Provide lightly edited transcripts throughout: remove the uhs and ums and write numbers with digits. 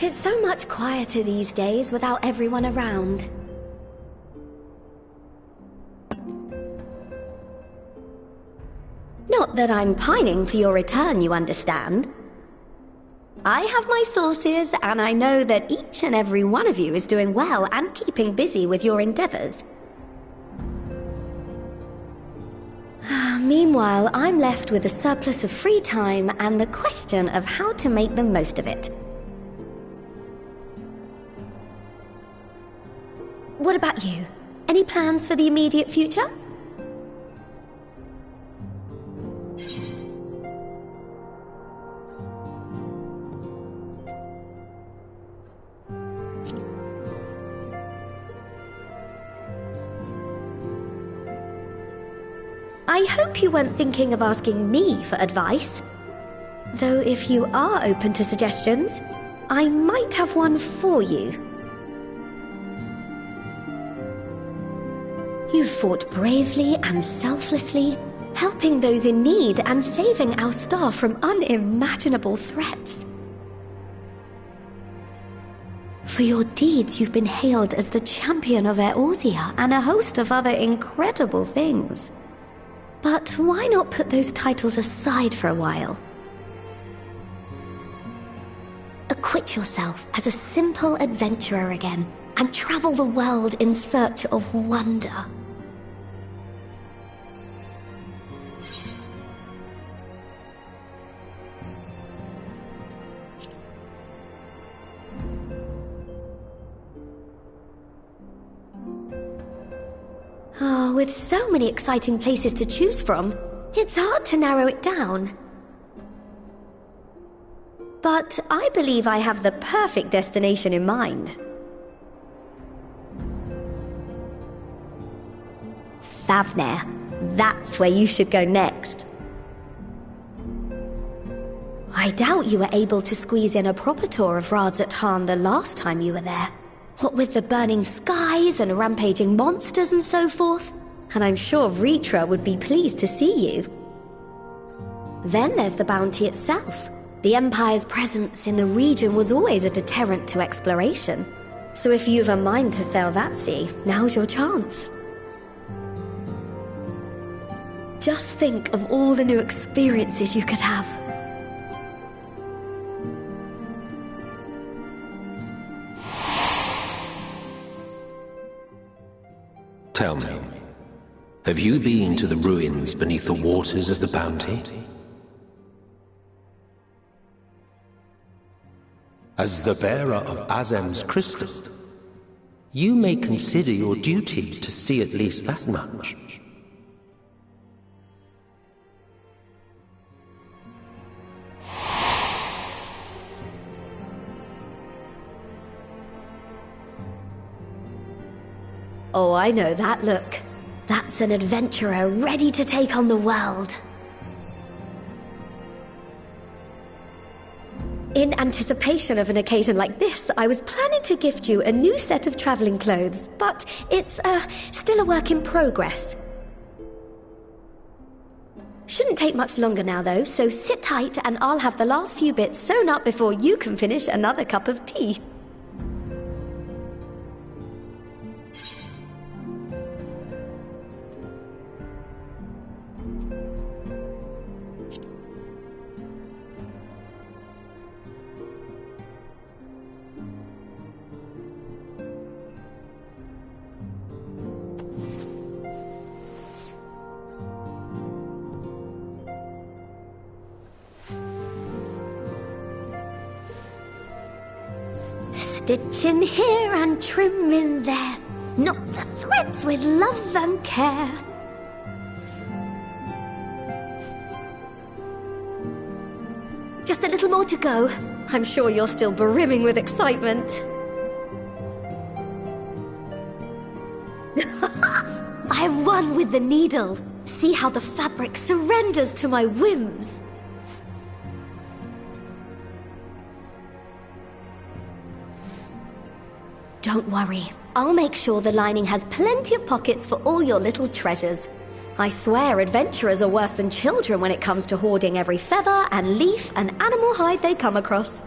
It's so much quieter these days without everyone around. Not that I'm pining for your return, you understand. I have my sources, and I know that each and every one of you is doing well and keeping busy with your endeavors. Meanwhile, I'm left with a surplus of free time and the question of how to make the most of it. What about you? Any plans for the immediate future? I hope you weren't thinking of asking me for advice. Though if you are open to suggestions, I might have one for you. You've fought bravely and selflessly, helping those in need and saving our star from unimaginable threats. For your deeds, you've been hailed as the champion of Eorzea and a host of other incredible things. But why not put those titles aside for a while? Acquit yourself as a simple adventurer again and travel the world in search of wonder. Oh, with so many exciting places to choose from, it's hard to narrow it down. But I believe I have the perfect destination in mind. Thavnair. That's where you should go next. I doubt you were able to squeeze in a proper tour of Radzat the last time you were there. What with the burning skies and rampaging monsters and so forth. And I'm sure Vritra would be pleased to see you. Then there's the bounty itself. The Empire's presence in the region was always a deterrent to exploration. So if you've a mind to sail that sea, now's your chance. Just think of all the new experiences you could have. Tell me, have you been to the ruins beneath the waters of the Bounty? As the bearer of Azem's crystal, you may consider your duty to see at least that much. Oh, I know that look. That's an adventurer ready to take on the world. In anticipation of an occasion like this, I was planning to gift you a new set of traveling clothes, but it's, still a work in progress. Shouldn't take much longer now, though, so sit tight and I'll have the last few bits sewn up before you can finish another cup of tea. Stitch in here and trim in there, knot the threads with love and care. Just a little more to go. I'm sure you're still brimming with excitement. I'm one with the needle. See how the fabric surrenders to my whims. Don't worry, I'll make sure the lining has plenty of pockets for all your little treasures. I swear adventurers are worse than children when it comes to hoarding every feather and leaf and animal hide they come across.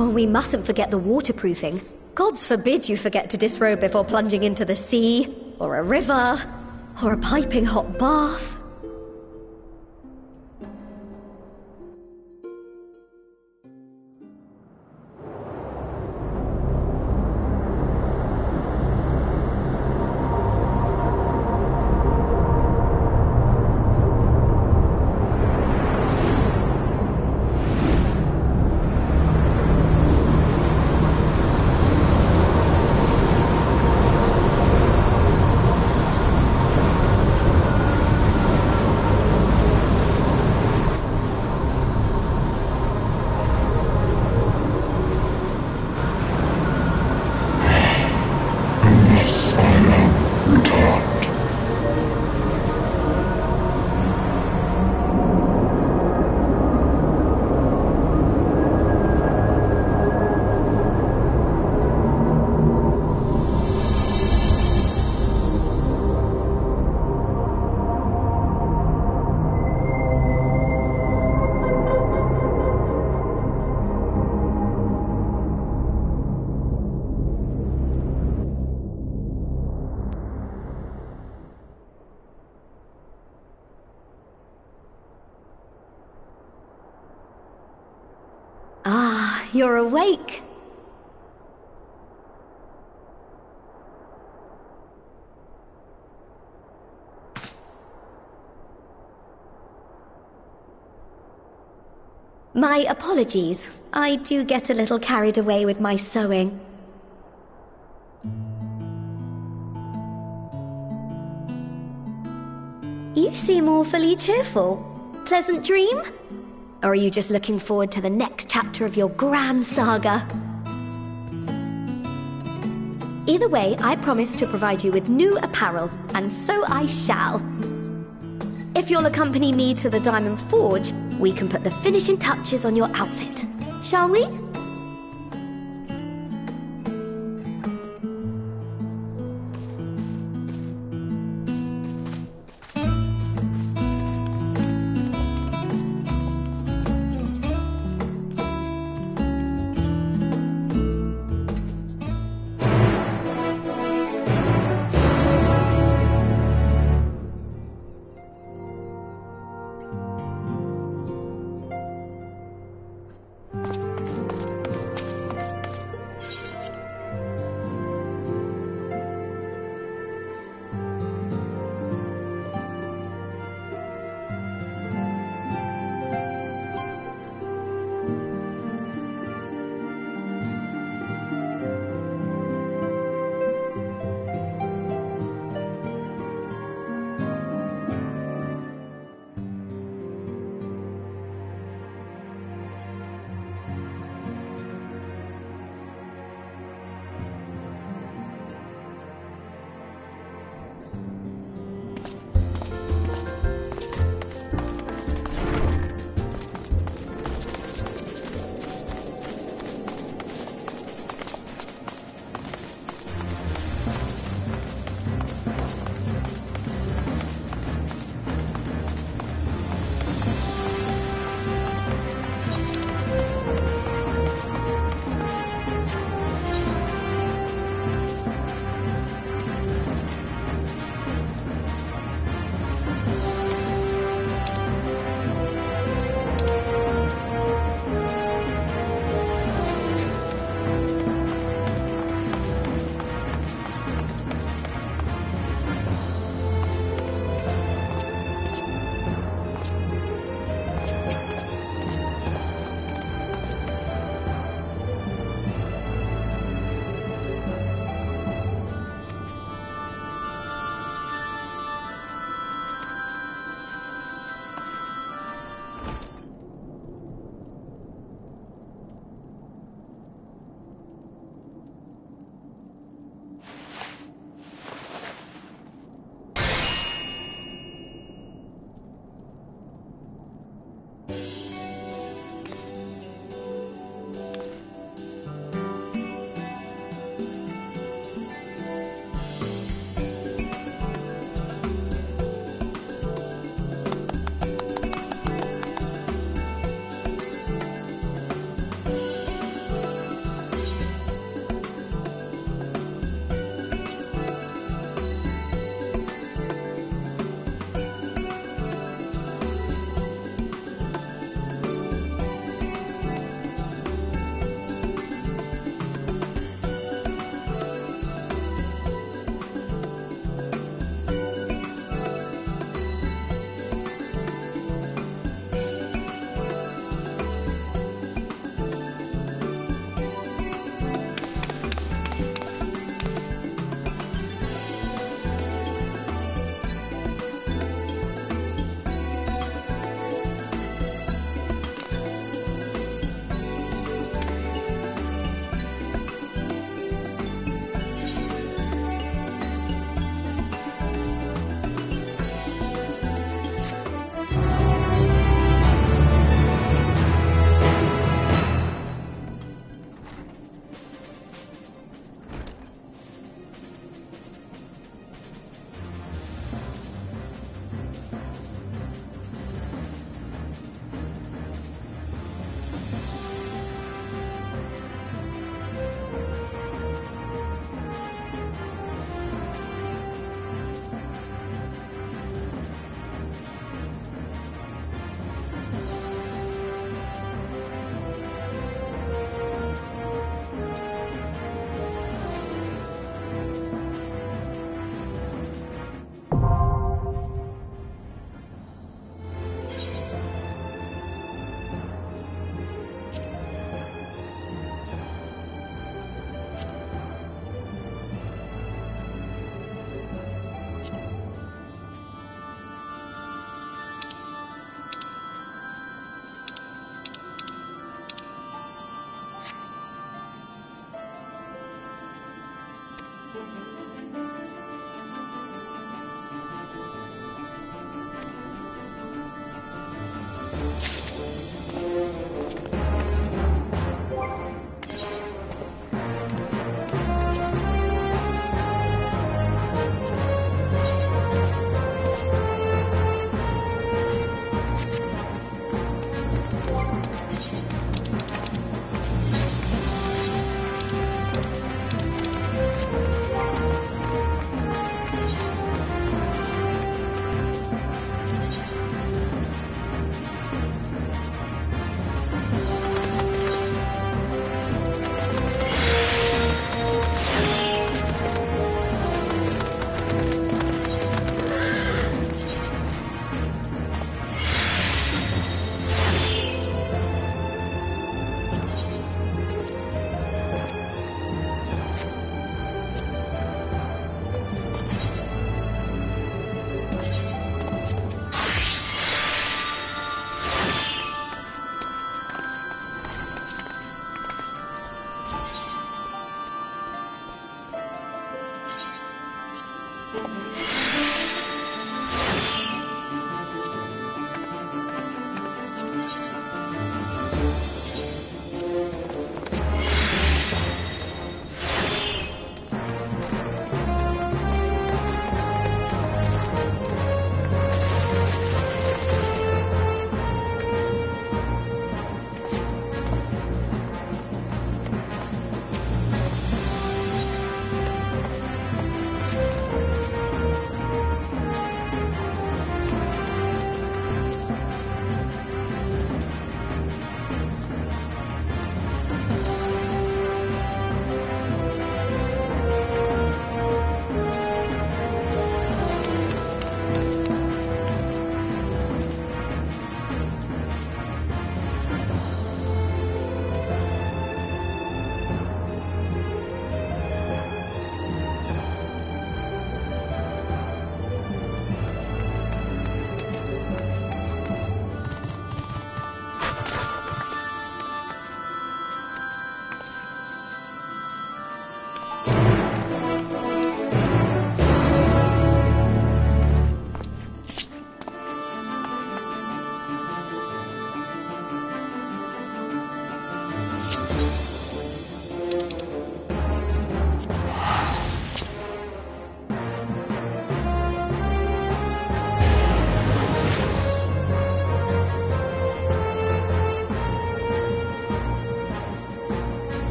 Oh, we mustn't forget the waterproofing. Gods forbid you forget to disrobe before plunging into the sea, or a river, or a piping hot bath. Ah, you're awake. My apologies. I do get a little carried away with my sewing. You seem awfully cheerful. Pleasant dream? Or are you just looking forward to the next chapter of your grand saga? Either way, I promise to provide you with new apparel, and so I shall. If you'll accompany me to the Diamond Forge, we can put the finishing touches on your outfit. Shall we?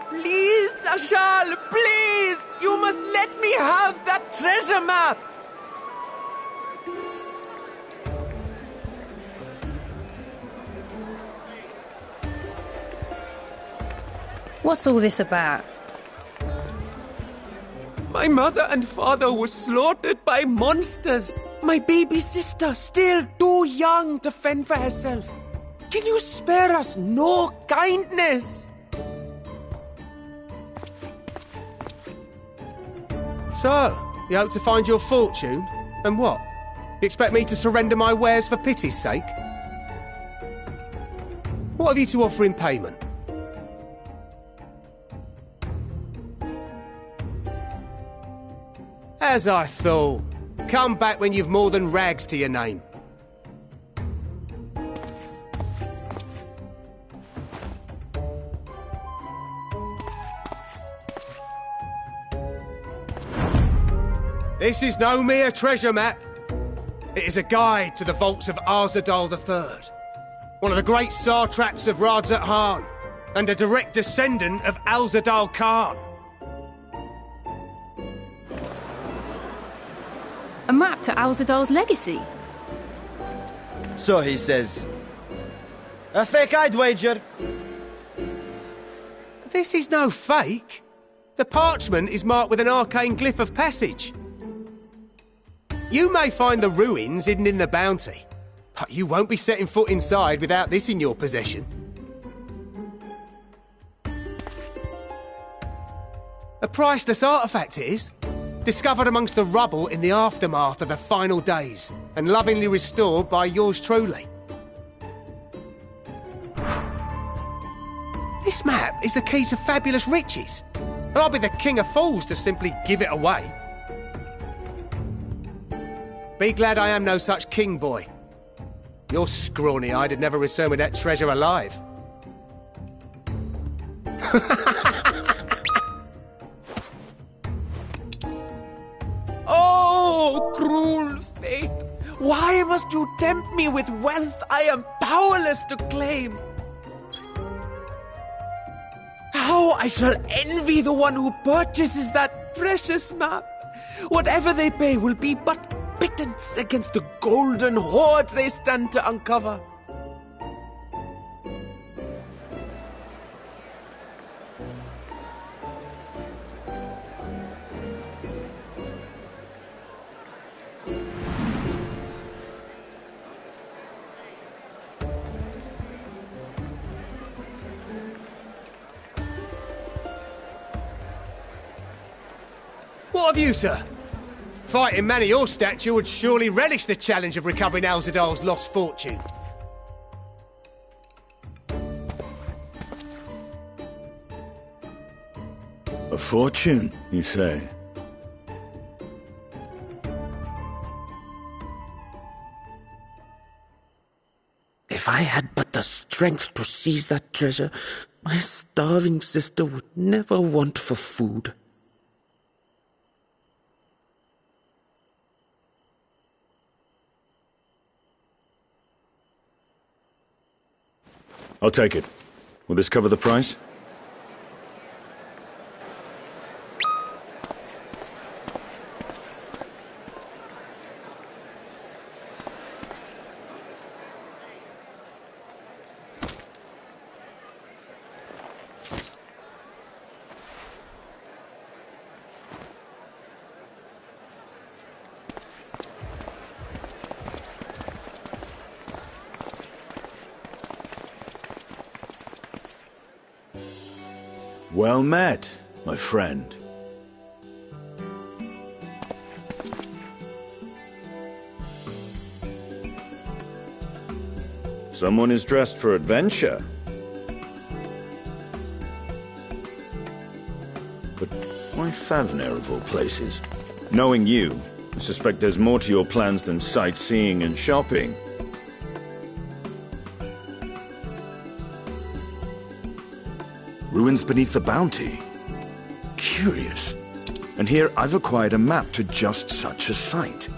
Please, Ashal, please! You must let me have that treasure map! What's all this about? My mother and father were slaughtered by monsters. My baby sister, still too young to fend for herself. Can you spare us no kindness? So, you hope to find your fortune? And what? You expect me to surrender my wares for pity's sake? What have you to offer in payment? As I thought. Come back when you've more than rags to your name. This is no mere treasure map. It is a guide to the vaults of Arzadal III, one of the great satraps of Radzat-Han, and a direct descendant of Alzadal Khan. A map to Alzadal's legacy? So he says. A fake, I'd wager. This is no fake. The parchment is marked with an arcane glyph of passage. You may find the ruins hidden in the bounty, but you won't be setting foot inside without this in your possession. A priceless artifact it is, discovered amongst the rubble in the aftermath of the final days, and lovingly restored by yours truly. This map is the key to fabulous riches, and I'll be the king of fools to simply give it away. Be glad I am no such king boy. Your scrawny-eyed had never returned with that treasure alive. Oh, cruel fate! Why must you tempt me with wealth I am powerless to claim? How I shall envy the one who purchases that precious map! Whatever they pay will be but pittance against the golden hoards they stand to uncover. What of you, sir? Fighting man of your stature would surely relish the challenge of recovering Alzadal's lost fortune. A fortune, you say? If I had but the strength to seize that treasure, my starving sister would never want for food. I'll take it. Will this cover the price? Well met, my friend. Someone is dressed for adventure. But why Favner of all places? Knowing you, I suspect there's more to your plans than sightseeing and shopping. Ruins beneath the Bounty. Curious. And here I've acquired a map to just such a site.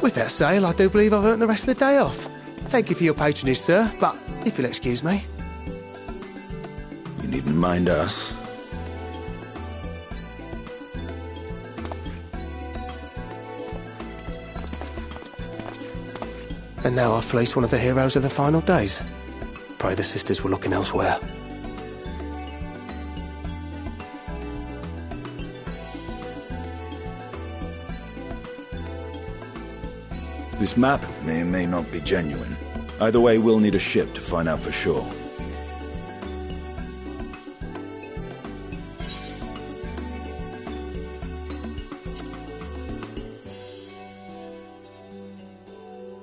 With that sale, I do believe I've earned the rest of the day off. Thank you for your patronage, sir, but if you'll excuse me. You needn't mind us. And now I've fleeced one of the heroes of the final days. Pray the sisters were looking elsewhere. This map may or may not be genuine. Either way, we'll need a ship to find out for sure.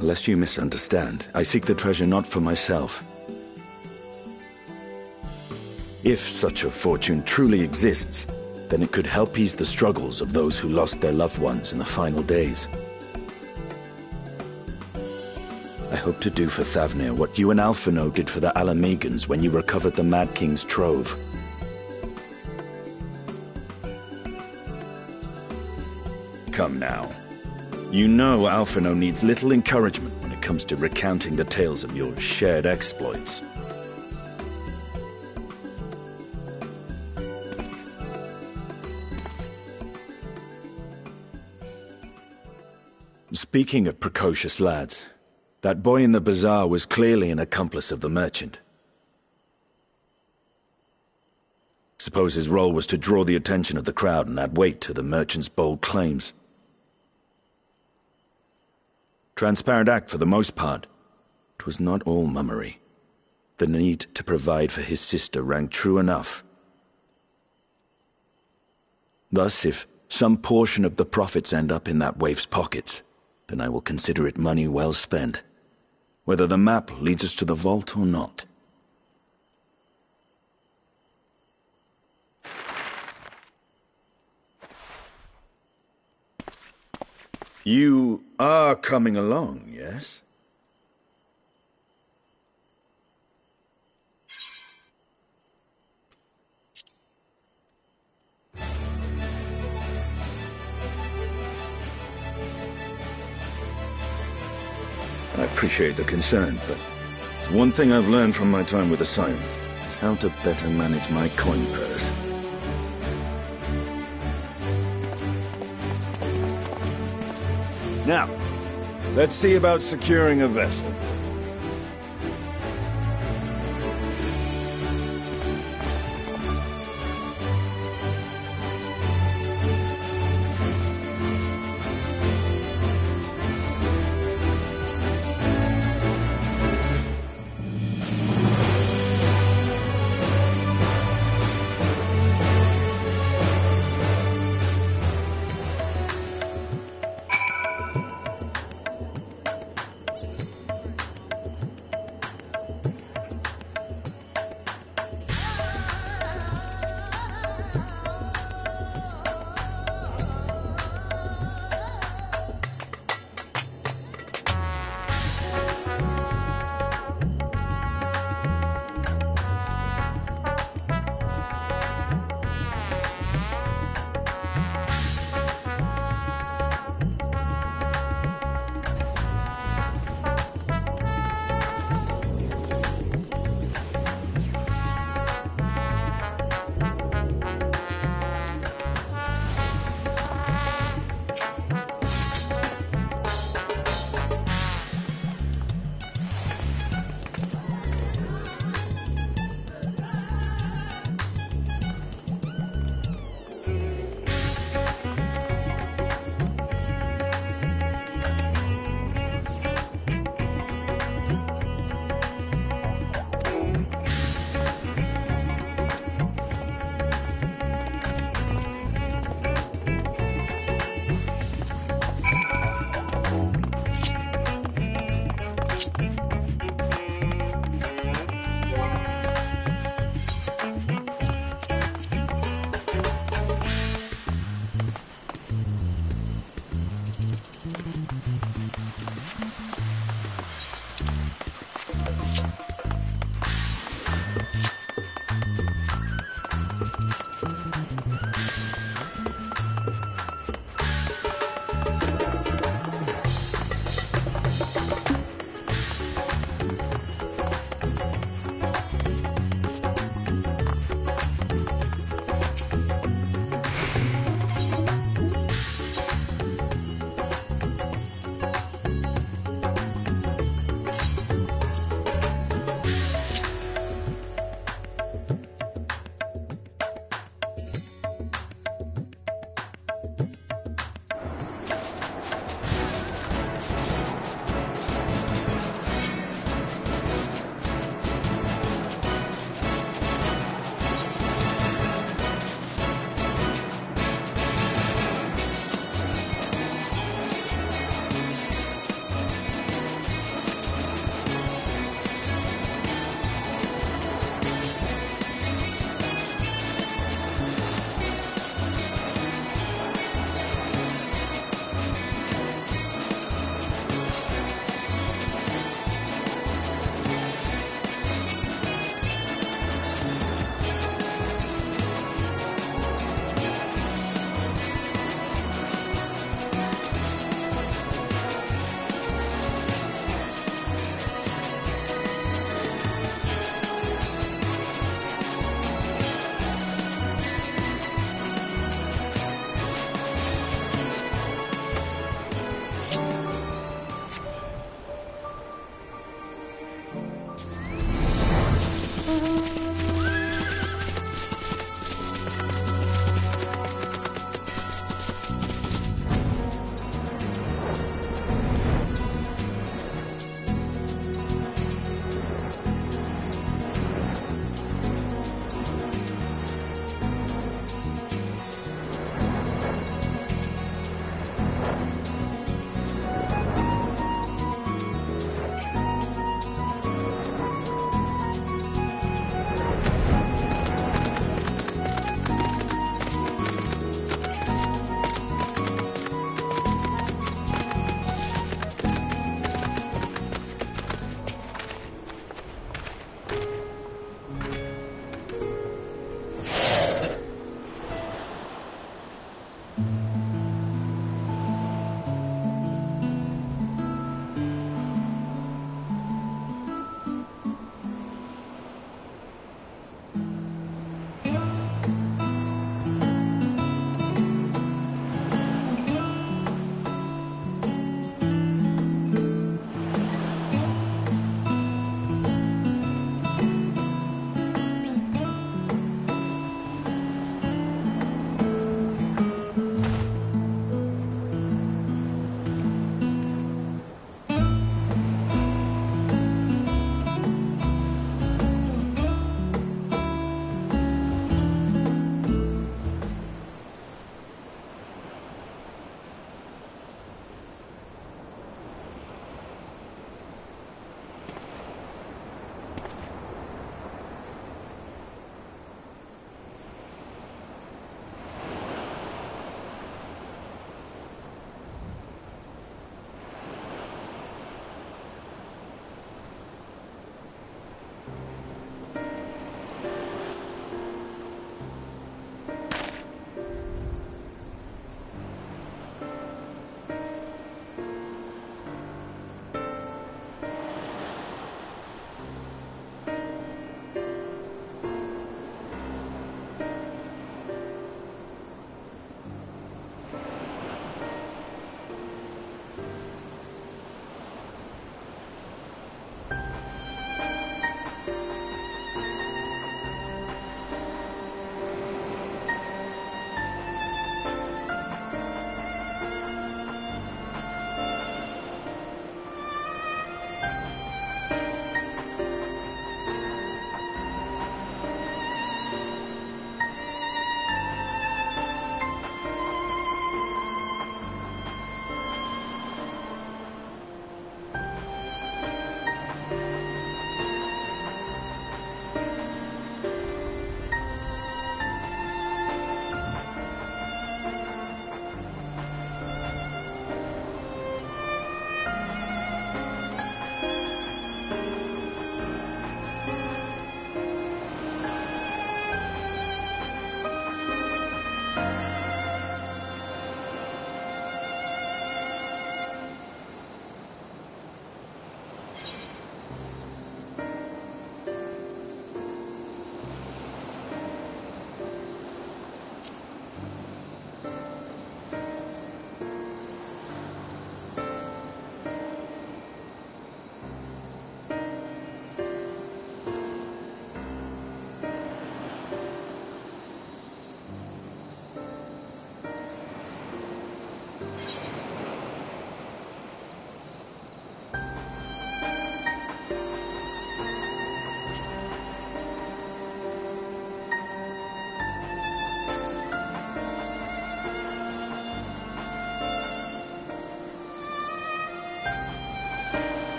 Lest you misunderstand, I seek the treasure not for myself. If such a fortune truly exists, then it could help ease the struggles of those who lost their loved ones in the final days. I hope to do for Thavnir what you and Alphino did for the Alamegans when you recovered the Mad King's trove. Come now. You know Alphino needs little encouragement when it comes to recounting the tales of your shared exploits. Speaking of precocious lads, that boy in the bazaar was clearly an accomplice of the merchant. Suppose his role was to draw the attention of the crowd and add weight to the merchant's bold claims. Transparent act for the most part. It was not all mummery. The need to provide for his sister rang true enough. Thus, if some portion of the profits end up in that waif's pockets, then I will consider it money well spent, whether the map leads us to the vault or not. You are coming along, yes? I appreciate the concern, but one thing I've learned from my time with the Sirens is how to better manage my coin purse. Now, let's see about securing a vessel.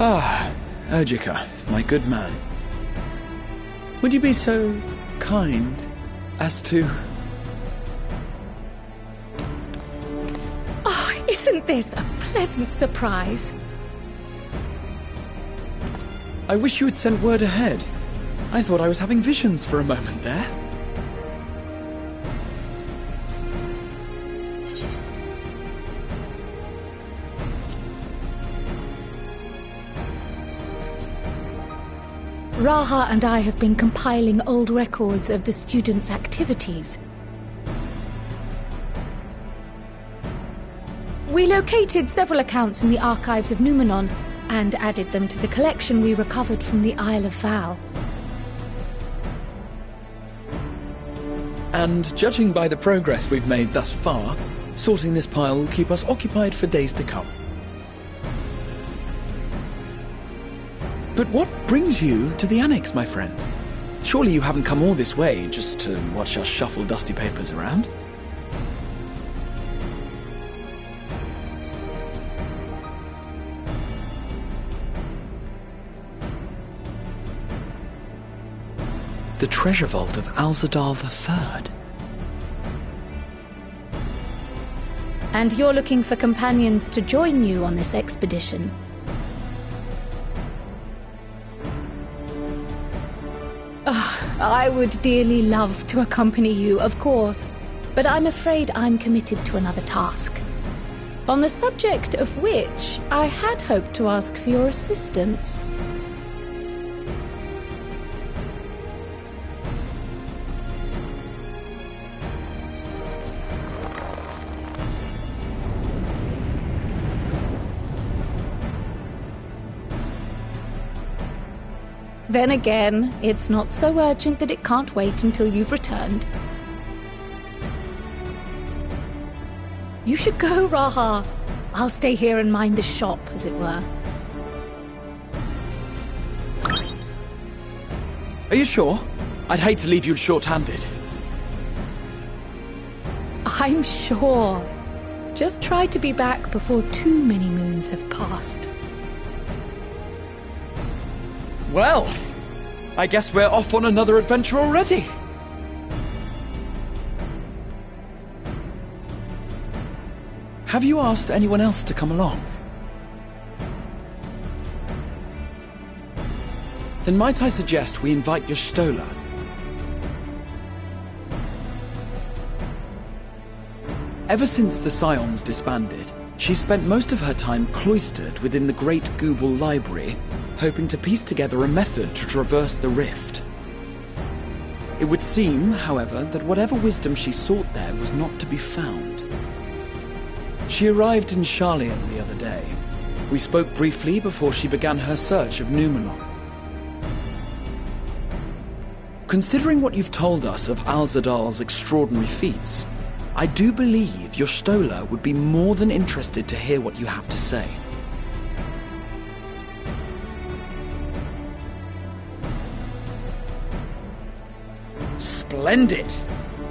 Ah, Ojika, my good man. Would you be so kind as to... Oh, isn't this a pleasant surprise? I wish you had sent word ahead. I thought I was having visions for a moment there. Raha and I have been compiling old records of the students' activities. We located several accounts in the archives of Numenon and added them to the collection we recovered from the Isle of Val. And judging by the progress we've made thus far, sorting this pile will keep us occupied for days to come. But what brings you to the Annex, my friend? Surely you haven't come all this way just to watch us shuffle dusty papers around? The treasure vault of Alzadal III. And you're looking for companions to join you on this expedition? I would dearly love to accompany you, of course, but I'm afraid I'm committed to another task, on the subject of which I had hoped to ask for your assistance. Then again, it's not so urgent that it can't wait until you've returned. You should go, Raha. I'll stay here and mind the shop, as it were. Are you sure? I'd hate to leave you short-handed. I'm sure. Just try to be back before too many moons have passed. Well, I guess we're off on another adventure already. Have you asked anyone else to come along? Then might I suggest we invite Y'shtola? Ever since the Scions disbanded, she's spent most of her time cloistered within the Great Gooble Library, hoping to piece together a method to traverse the rift. It would seem, however, that whatever wisdom she sought there was not to be found. She arrived in Sharlayan the other day. We spoke briefly before she began her search of Numenon. Considering what you've told us of Alzadal's extraordinary feats, I do believe Y'shtola would be more than interested to hear what you have to say. Splendid!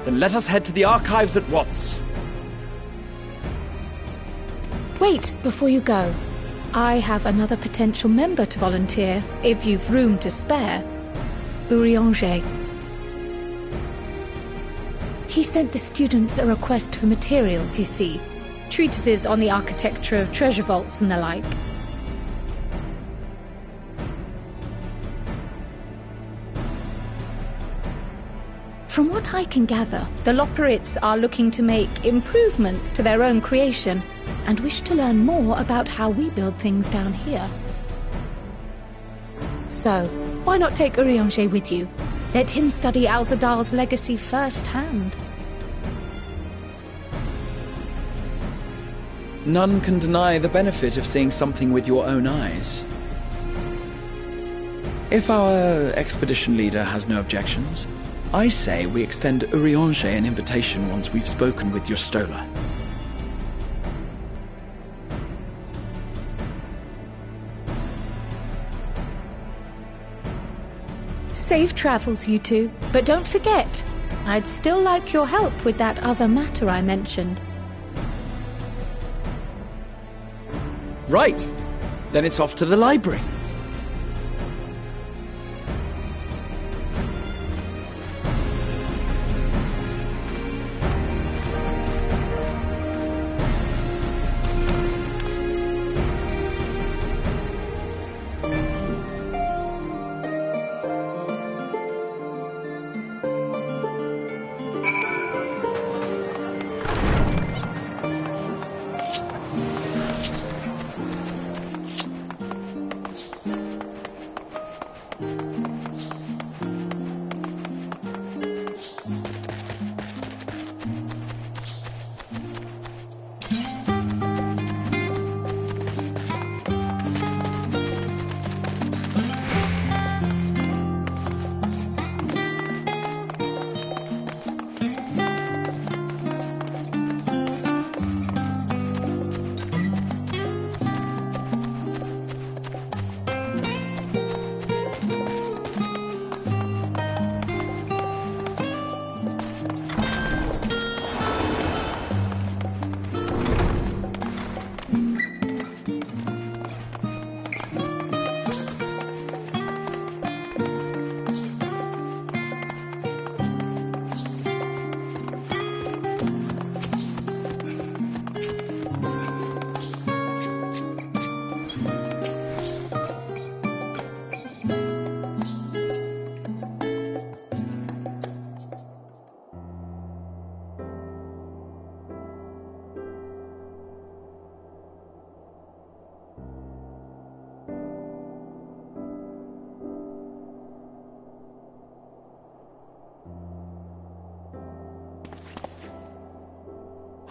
Then let us head to the archives at once. Wait, before you go. I have another potential member to volunteer, if you've room to spare. Urianger. He sent the students a request for materials, you see. Treatises on the architecture of treasure vaults and the like. From what I can gather, the Loperites are looking to make improvements to their own creation and wish to learn more about how we build things down here. So, why not take Urianger with you? Let him study Alzadal's legacy firsthand. None can deny the benefit of seeing something with your own eyes. If our expedition leader has no objections, I say we extend Urianger an invitation once we've spoken with Y'shtola. Safe travels, you two. But don't forget, I'd still like your help with that other matter I mentioned. Right! Then it's off to the library.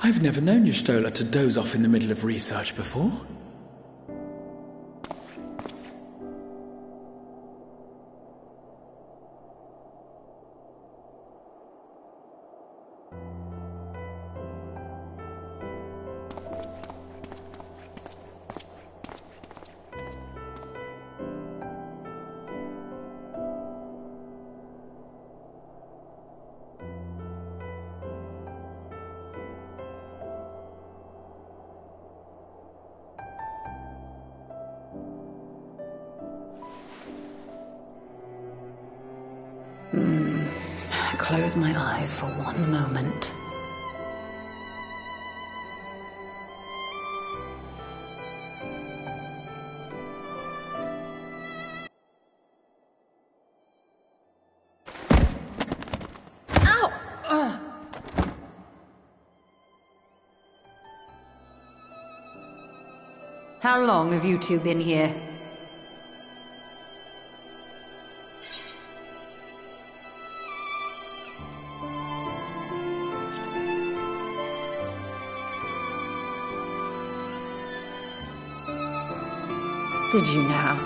I've never known Y'shtola to doze off in the middle of research before. Close my eyes for one moment. Ow! Ugh. How long have you two been here? Did you now?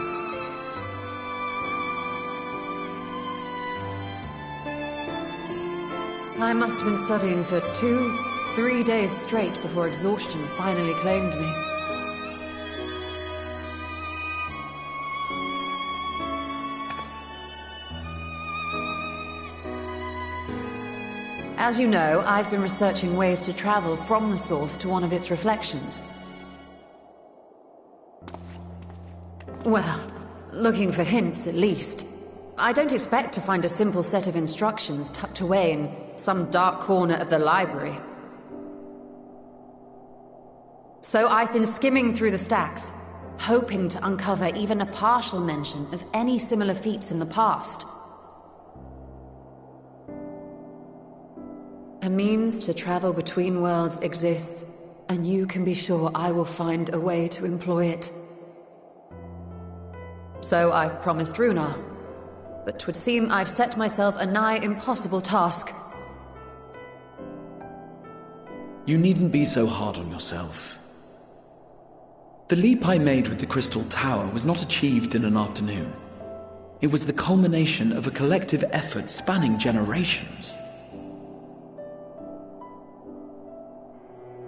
I must have been studying for 2-3 days straight before exhaustion finally claimed me. As you know, I've been researching ways to travel from the source to one of its reflections. Well, looking for hints at least. I don't expect to find a simple set of instructions tucked away in some dark corner of the library. So I've been skimming through the stacks, hoping to uncover even a partial mention of any similar feats in the past. A means to travel between worlds exists, and you can be sure I will find a way to employ it. So I promised Runar, but 'twould seem I've set myself a nigh impossible task. You needn't be so hard on yourself. The leap I made with the Crystal Tower was not achieved in an afternoon. It was the culmination of a collective effort spanning generations.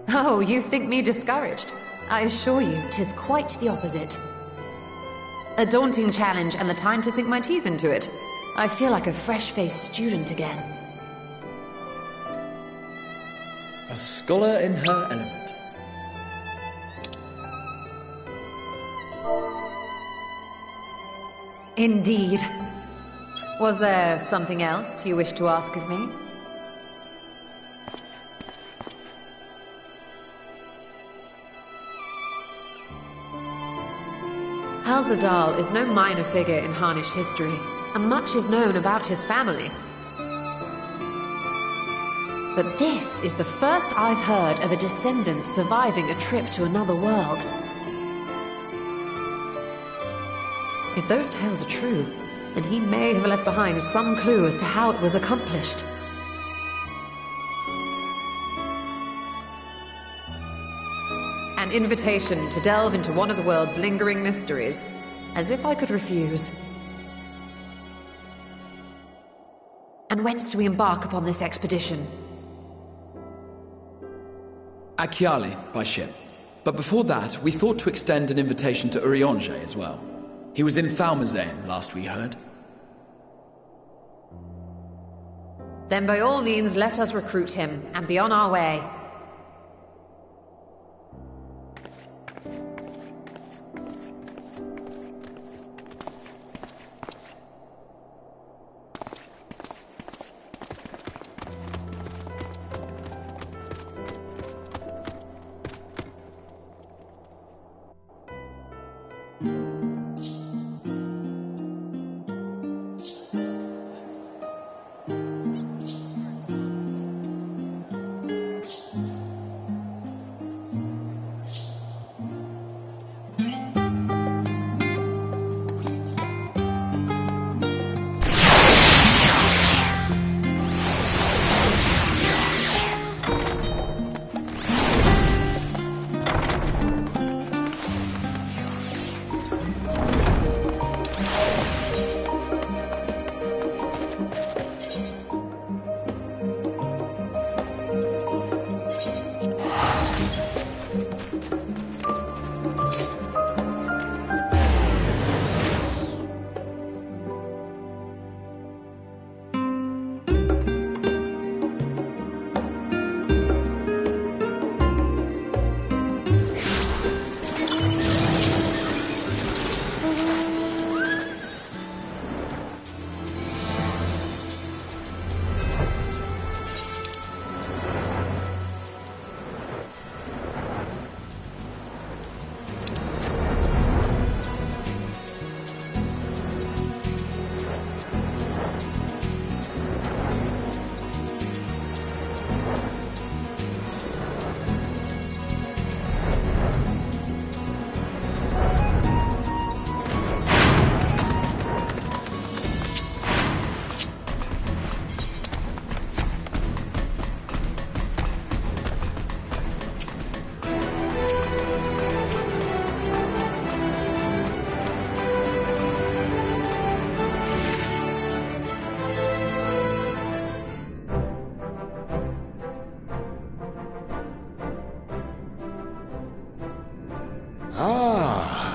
Oh, you think me discouraged? I assure you, 'tis quite the opposite. A daunting challenge and the time to sink my teeth into it. I feel like a fresh-faced student again. A scholar in her element. Indeed. Was there something else you wished to ask of me? Alzadal is no minor figure in Harnish history, and much is known about his family. But this is the first I've heard of a descendant surviving a trip to another world. If those tales are true, then he may have left behind some clue as to how it was accomplished. An invitation to delve into one of the world's lingering mysteries. As if I could refuse. And whence do we embark upon this expedition? Achiali, by ship. But before that, we thought to extend an invitation to Urianger as well. He was in Thalmazane, last we heard. Then by all means, let us recruit him, and be on our way.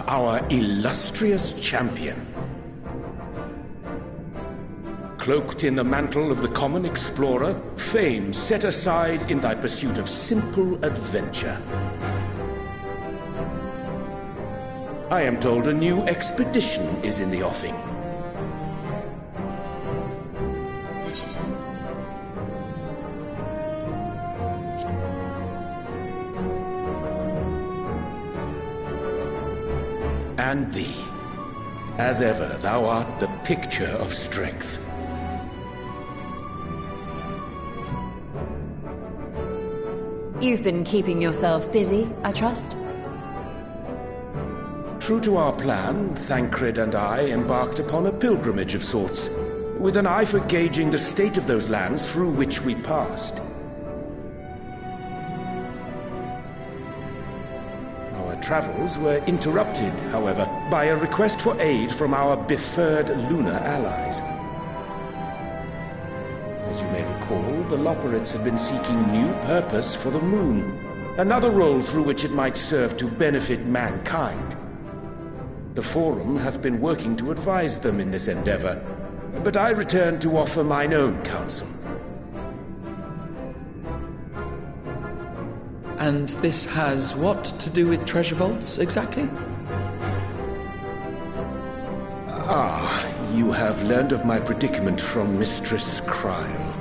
Our illustrious champion. Cloaked in the mantle of the common explorer, fame set aside in thy pursuit of simple adventure. I am told a new expedition is in the offing. And thee. As ever, thou art the picture of strength. You've been keeping yourself busy, I trust? True to our plan, Thancred and I embarked upon a pilgrimage of sorts, with an eye for gauging the state of those lands through which we passed. Travels were interrupted, however, by a request for aid from our befurred lunar allies. As you may recall, the Loporrits had been seeking new purpose for the moon, another role through which it might serve to benefit mankind. The Forum hath been working to advise them in this endeavor, but I return to offer mine own counsel. And this has what to do with treasure vaults, exactly? Ah, you have learned of my predicament from Mistress Cryle.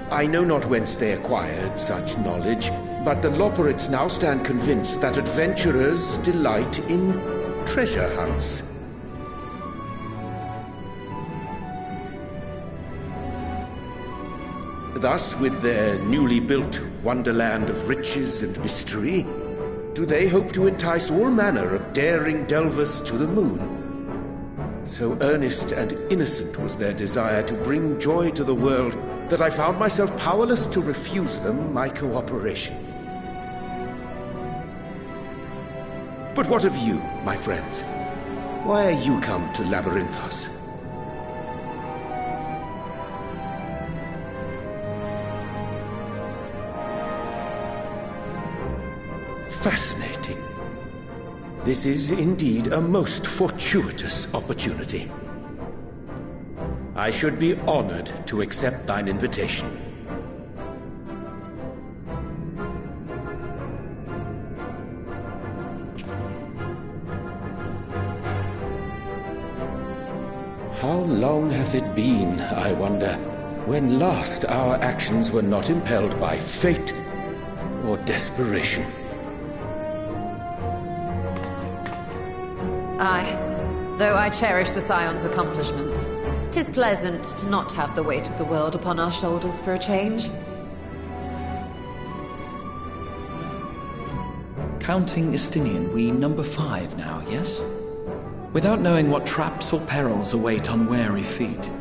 I know not whence they acquired such knowledge, but the Loporrits now stand convinced that adventurers delight in treasure hunts. Thus, with their newly built wonderland of riches and mystery, do they hope to entice all manner of daring delvers to the moon. So earnest and innocent was their desire to bring joy to the world that I found myself powerless to refuse them my cooperation. But what of you, my friends? Why are you come to Labyrinthos? Fascinating. This is indeed a most fortuitous opportunity. I should be honored to accept thine invitation. How long hath it been, I wonder, when last our actions were not impelled by fate or desperation? Aye. Though I cherish the Scion's accomplishments, 'tis pleasant to not have the weight of the world upon our shoulders for a change. Counting Estinian, we number 5 now, yes? Without knowing what traps or perils await unwary feet,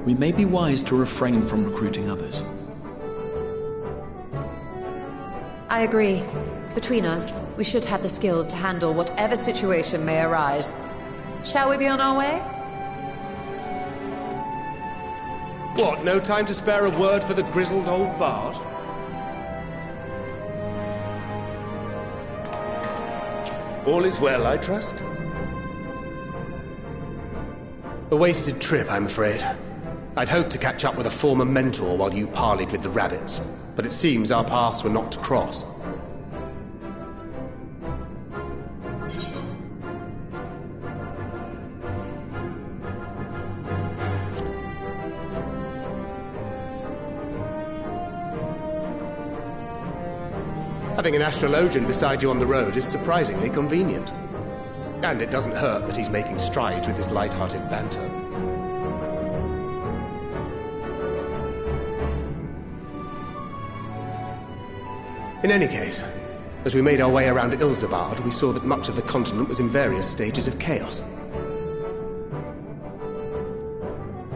we may be wise to refrain from recruiting others. I agree. Between us, we should have the skills to handle whatever situation may arise. Shall we be on our way? What, no time to spare a word for the grizzled old bard? All is well, I trust? A wasted trip, I'm afraid. I'd hoped to catch up with a former mentor while you parleyed with the rabbits, but it seems our paths were not to cross. Having an astrologian beside you on the road is surprisingly convenient. And it doesn't hurt that he's making strides with his light-hearted banter. In any case, as we made our way around Ilzabard, we saw that much of the continent was in various stages of chaos.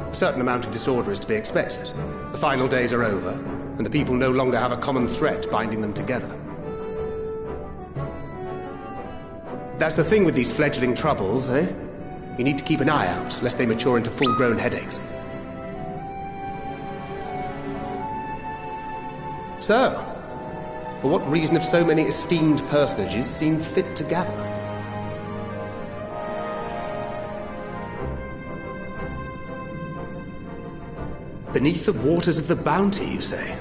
A certain amount of disorder is to be expected. The final days are over, and the people no longer have a common threat binding them together. That's the thing with these fledgling troubles, eh? You need to keep an eye out, lest they mature into full-grown headaches. So, for what reason have so many esteemed personages seemed fit to gather? Beneath the waters of the Bounty, you say?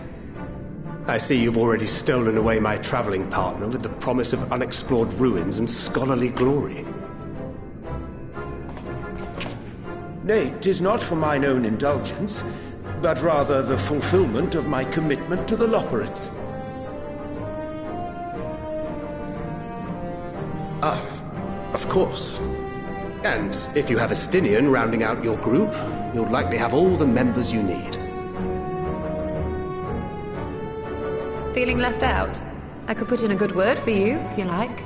I see you've already stolen away my traveling partner with the promise of unexplored ruins and scholarly glory. Nay, 'tis not for mine own indulgence, but rather the fulfillment of my commitment to the Loporrits. Ah, of course. And if you have Estinian rounding out your group, you'll likely have all the members you need. Feeling left out? I could put in a good word for you, if you like.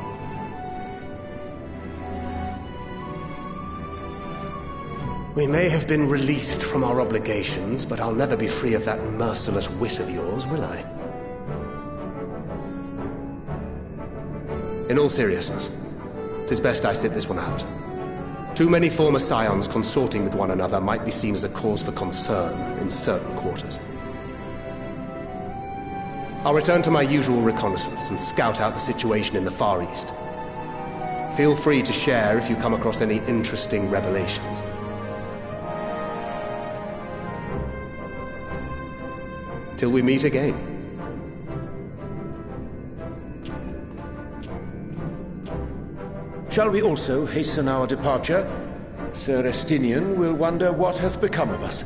We may have been released from our obligations, but I'll never be free of that merciless wit of yours, will I? In all seriousness, 'tis best I sit this one out. Too many former scions consorting with one another might be seen as a cause for concern in certain quarters. I'll return to my usual reconnaissance and scout out the situation in the Far East. Feel free to share if you come across any interesting revelations. Till we meet again. Shall we also hasten our departure? Sir Estinian will wonder what has become of us.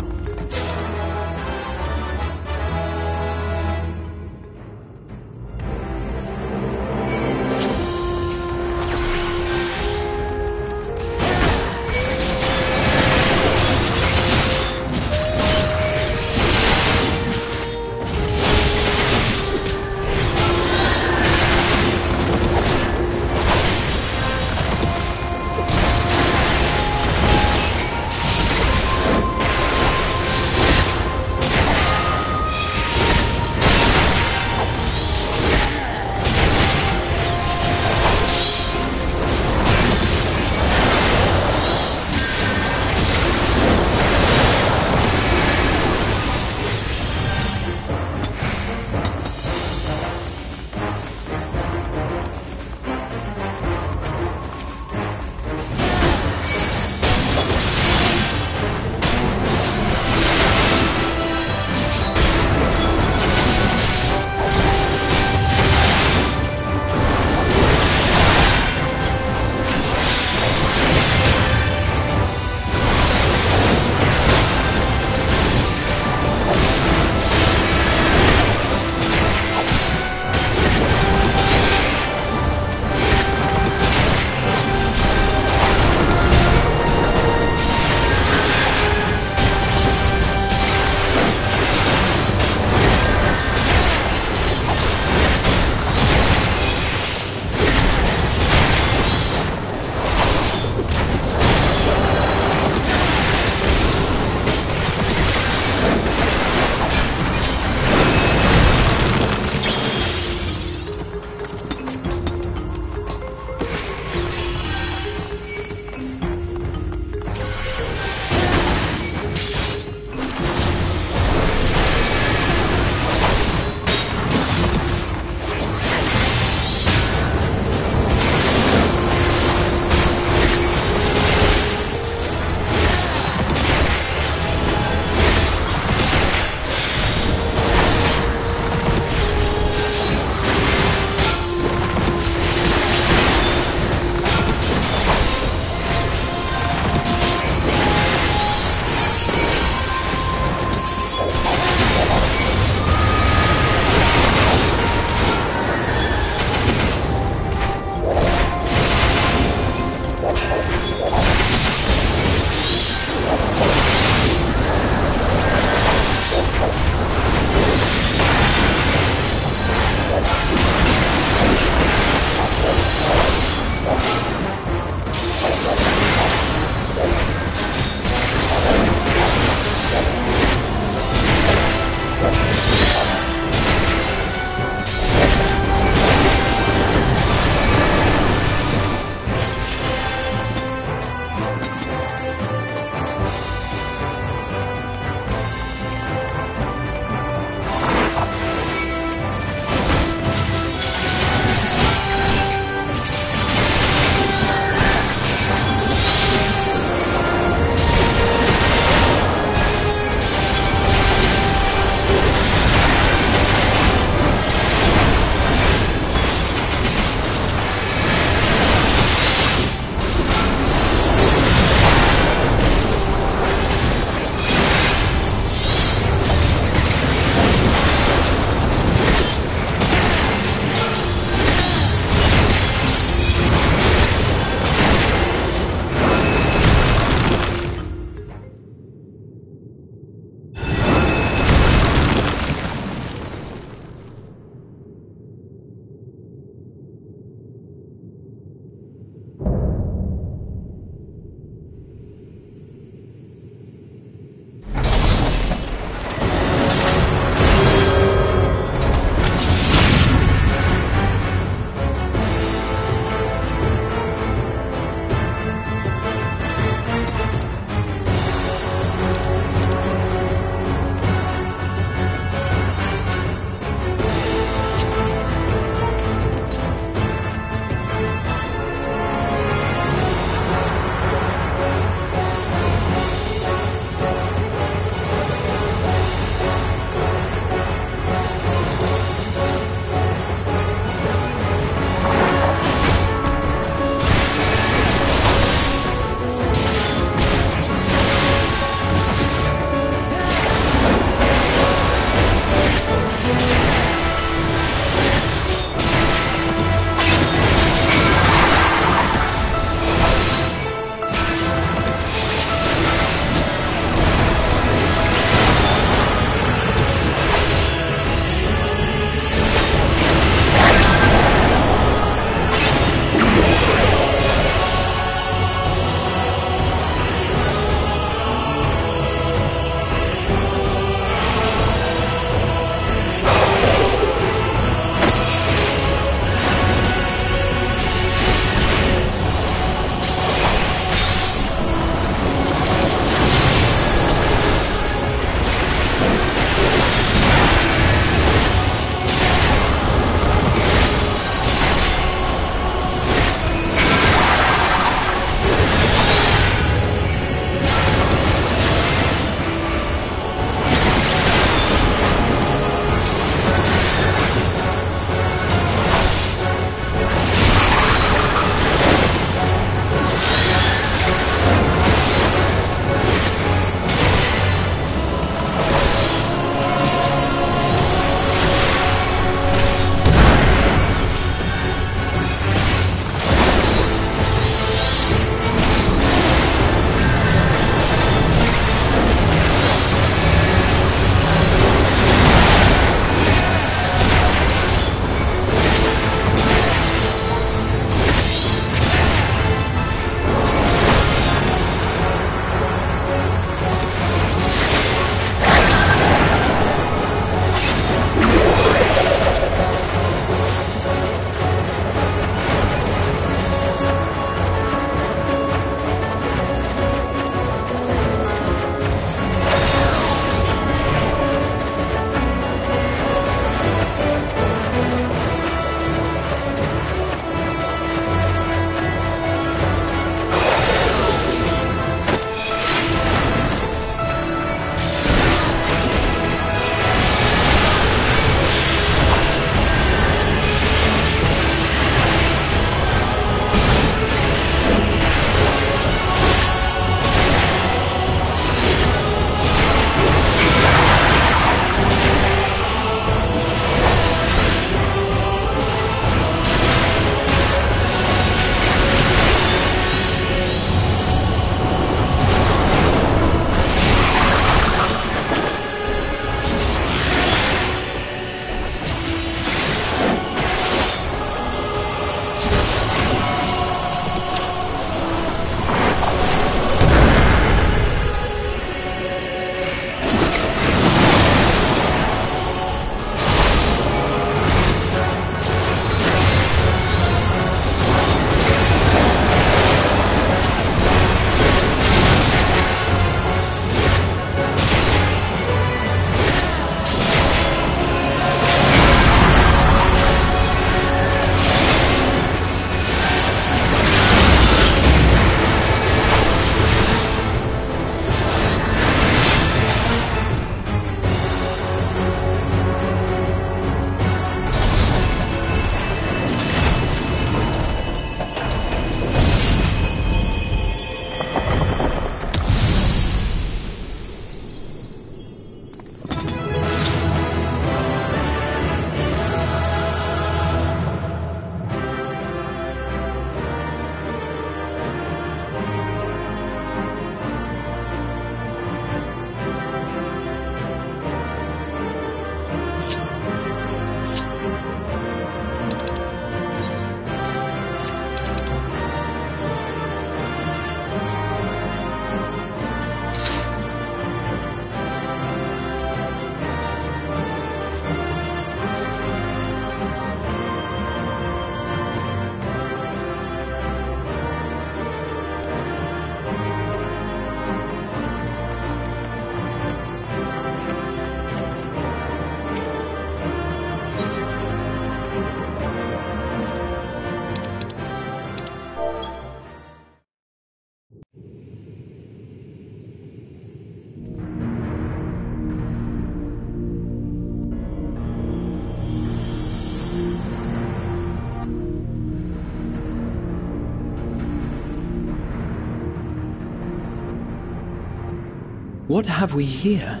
What have we here?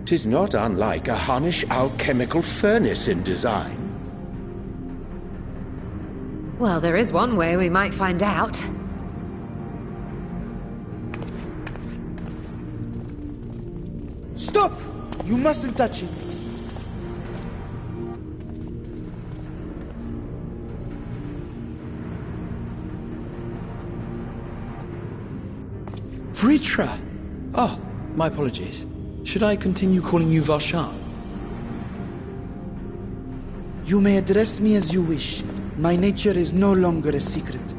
'Tis not unlike a Hunnish alchemical furnace in design. Well, there is one way we might find out. Stop! You mustn't touch it. Vritra! Oh, my apologies. Should I continue calling you Varshan? You may address me as you wish. My nature is no longer a secret.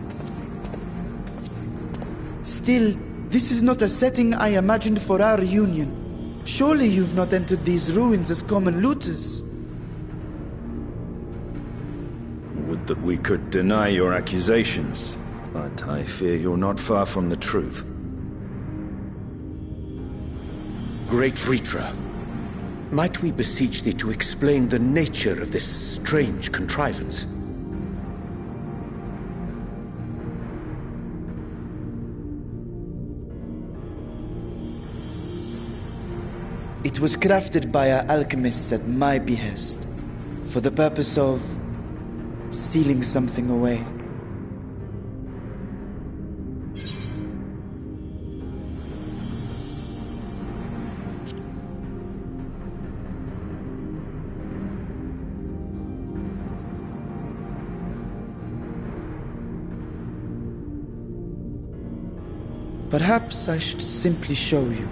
Still, this is not a setting I imagined for our reunion. Surely you've not entered these ruins as common looters. Would that we could deny your accusations, but I fear you're not far from the truth. Great Vritra, might we beseech thee to explain the nature of this strange contrivance? It was crafted by our alchemists at my behest, for the purpose of sealing something away. Perhaps I should simply show you.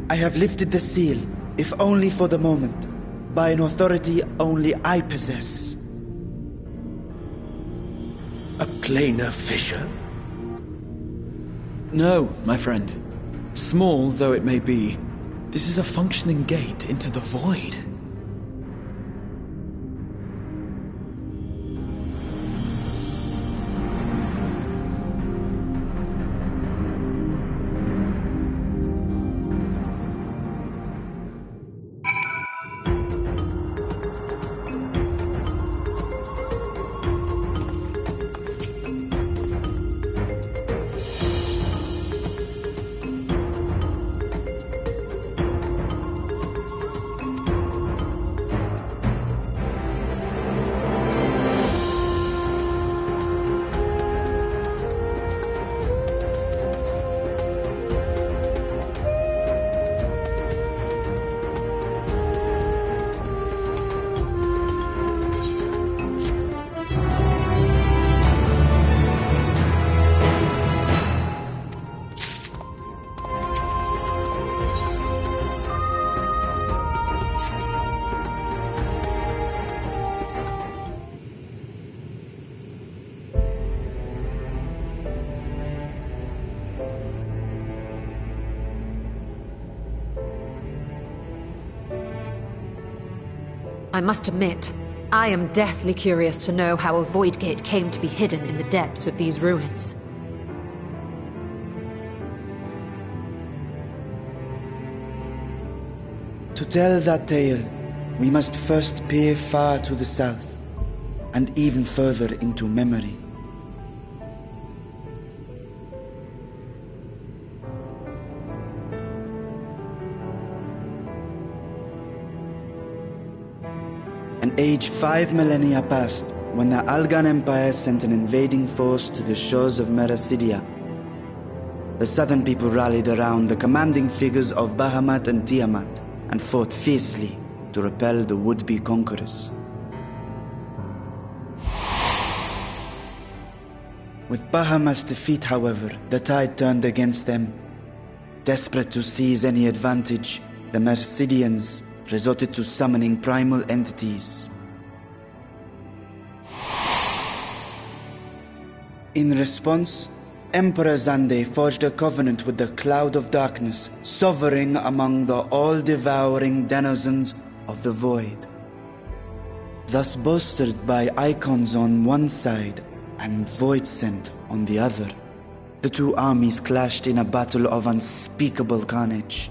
I have lifted the seal, if only for the moment, by an authority only I possess. A planar fissure? No, my friend. Small though it may be, this is a functioning gate into the void. I must admit, I am deathly curious to know how a void gate came to be hidden in the depths of these ruins. To tell that tale, we must first peer far to the south, and even further into memory. An age 5 millennia passed when the Algan Empire sent an invading force to the shores of Meracidia. The southern people rallied around the commanding figures of Bahamut and Tiamat and fought fiercely to repel the would-be conquerors. With Bahamut's defeat, however, the tide turned against them. Desperate to seize any advantage, the Mercidians resorted to summoning primal entities. In response, Emperor Zande forged a covenant with the Cloud of Darkness, sovereign among the all-devouring denizens of the Void. Thus bolstered by icons on one side and Void Scent on the other, the two armies clashed in a battle of unspeakable carnage.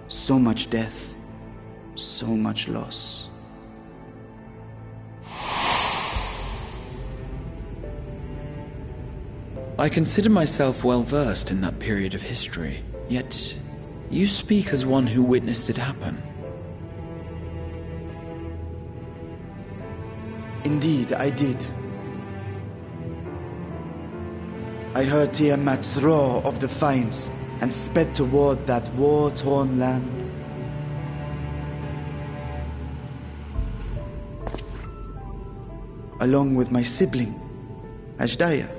So much death, so much loss. I consider myself well versed in that period of history, yet you speak as one who witnessed it happen. Indeed, I did. I heard Tiamat's roar of defiance and sped toward that war-torn land. Along with my sibling, Ashdaya.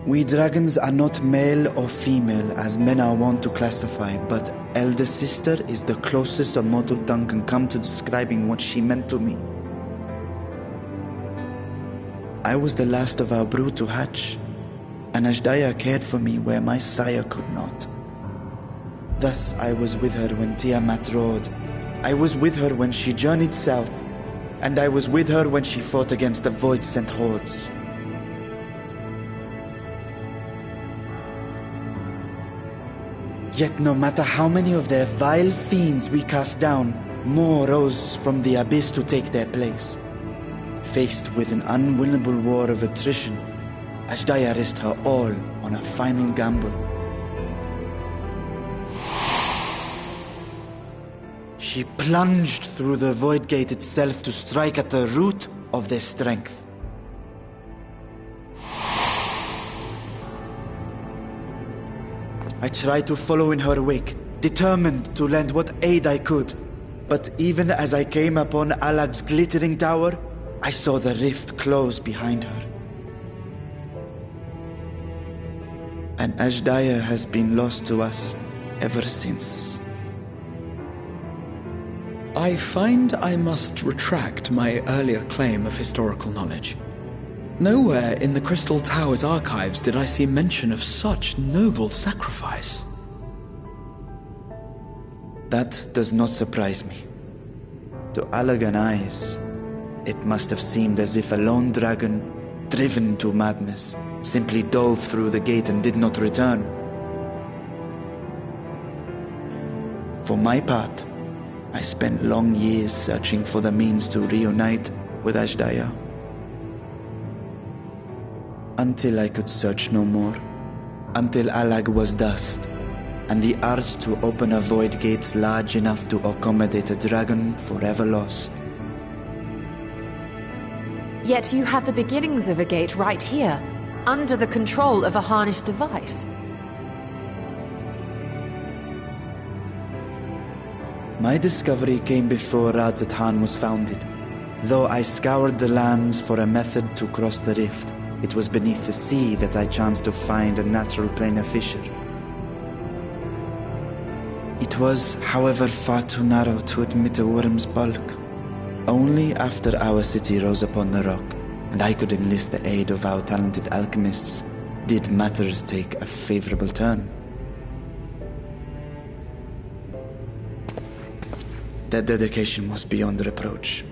We dragons are not male or female as men are wont to classify, but elder sister is the closest a mortal tongue can come to describing what she meant to me. I was the last of our brood to hatch, and Ashdaya cared for me where my sire could not. Thus I was with her when Tiamat roared. I was with her when she journeyed south, and I was with her when she fought against the Void-sent hordes. Yet no matter how many of their vile fiends we cast down, more rose from the abyss to take their place. Faced with an unwinnable war of attrition, Ashdaya risked her all on a final gamble. She plunged through the Void Gate itself to strike at the root of their strength. I tried to follow in her wake, determined to lend what aid I could. But even as I came upon Alag's glittering tower, I saw the rift close behind her. And Ashdaya has been lost to us ever since. I find I must retract my earlier claim of historical knowledge. Nowhere in the Crystal Tower's archives did I see mention of such noble sacrifice. That does not surprise me. To Allagan eyes, it must have seemed as if a lone dragon, driven to madness, simply dove through the gate and did not return. For my part, I spent long years searching for the means to reunite with Ashdaya. Until I could search no more. Until Alag was dust, and the art to open a void gate large enough to accommodate a dragon forever lost. Yet you have the beginnings of a gate right here, under the control of a harnessed device. My discovery came before Radzat was founded. Though I scoured the lands for a method to cross the rift, it was beneath the sea that I chanced to find a natural planar fissure. It was, however, far too narrow to admit a worm's bulk. Only after our city rose upon the rock, and I could enlist the aid of our talented alchemists, did matters take a favorable turn. Their dedication was beyond reproach.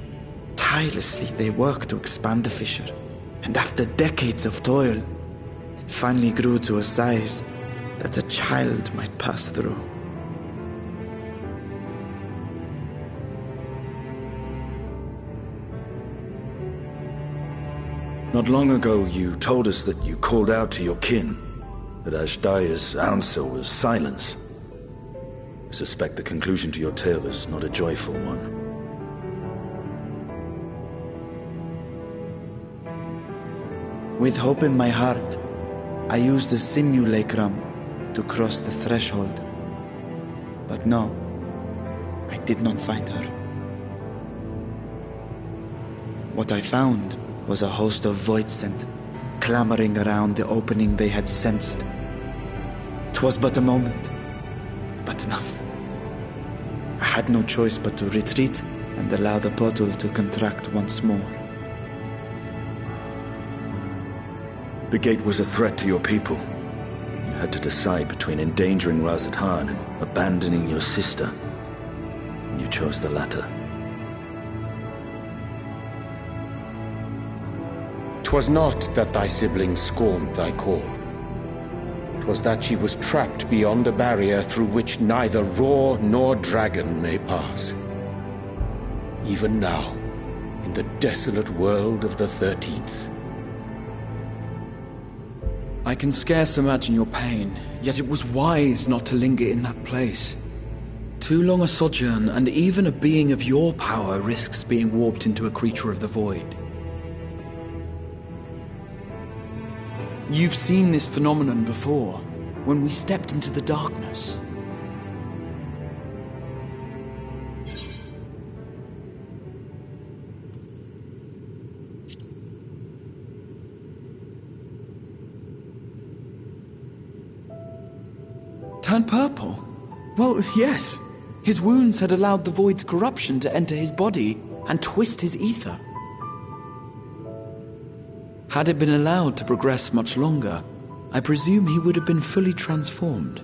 Tirelessly they worked to expand the fissure, and after decades of toil, it finally grew to a size that a child might pass through. Not long ago, you told us that you called out to your kin, that Ashdaya's answer was silence. I suspect the conclusion to your tale is not a joyful one. With hope in my heart, I used the simulacrum to cross the threshold. But no, I did not find her. What I found was a host of voidsent, clamoring around the opening they had sensed. 'Twas but a moment, but enough. I had no choice but to retreat and allow the portal to contract once more. The gate was a threat to your people. You had to decide between endangering Razathan and abandoning your sister. You chose the latter. 'Twas not that thy siblings scorned thy call. 'Twas that she was trapped beyond a barrier through which neither roar nor dragon may pass. Even now, in the desolate world of the 13th. I can scarce imagine your pain, yet it was wise not to linger in that place. Too long a sojourn, and even a being of your power risks being warped into a creature of the void. You've seen this phenomenon before, when we stepped into the darkness. Turned purple? Well, yes. His wounds had allowed the void's corruption to enter his body and twist his ether. Had it been allowed to progress much longer, I presume he would have been fully transformed.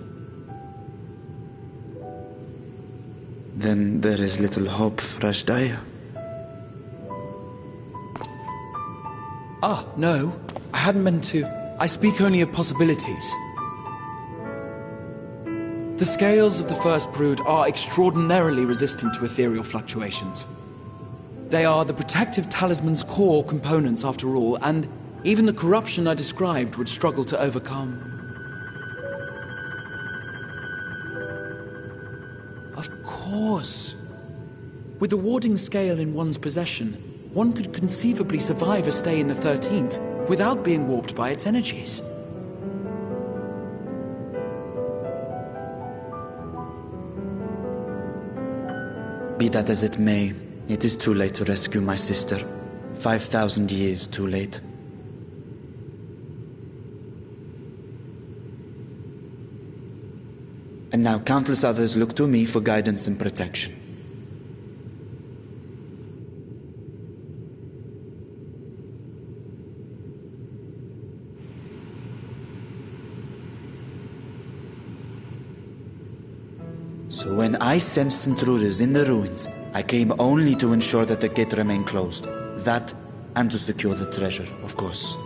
Then there is little hope for Ashdaya. Ah, no. I hadn't meant to. I speak only of possibilities. The scales of the First Brood are extraordinarily resistant to ethereal fluctuations. They are the protective talisman's core components after all, and even the corruption I described would struggle to overcome. Of course. With the warding scale in one's possession, one could conceivably survive a stay in the 13th without being warped by its energies. Be that as it may, it is too late to rescue my sister. 5,000 years too late. And now countless others look to me for guidance and protection. So when I sensed intruders in the ruins, I came only to ensure that the gate remained closed. That, and to secure the treasure, of course.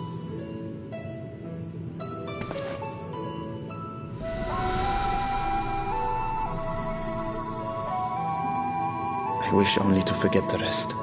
I wish only to forget the rest.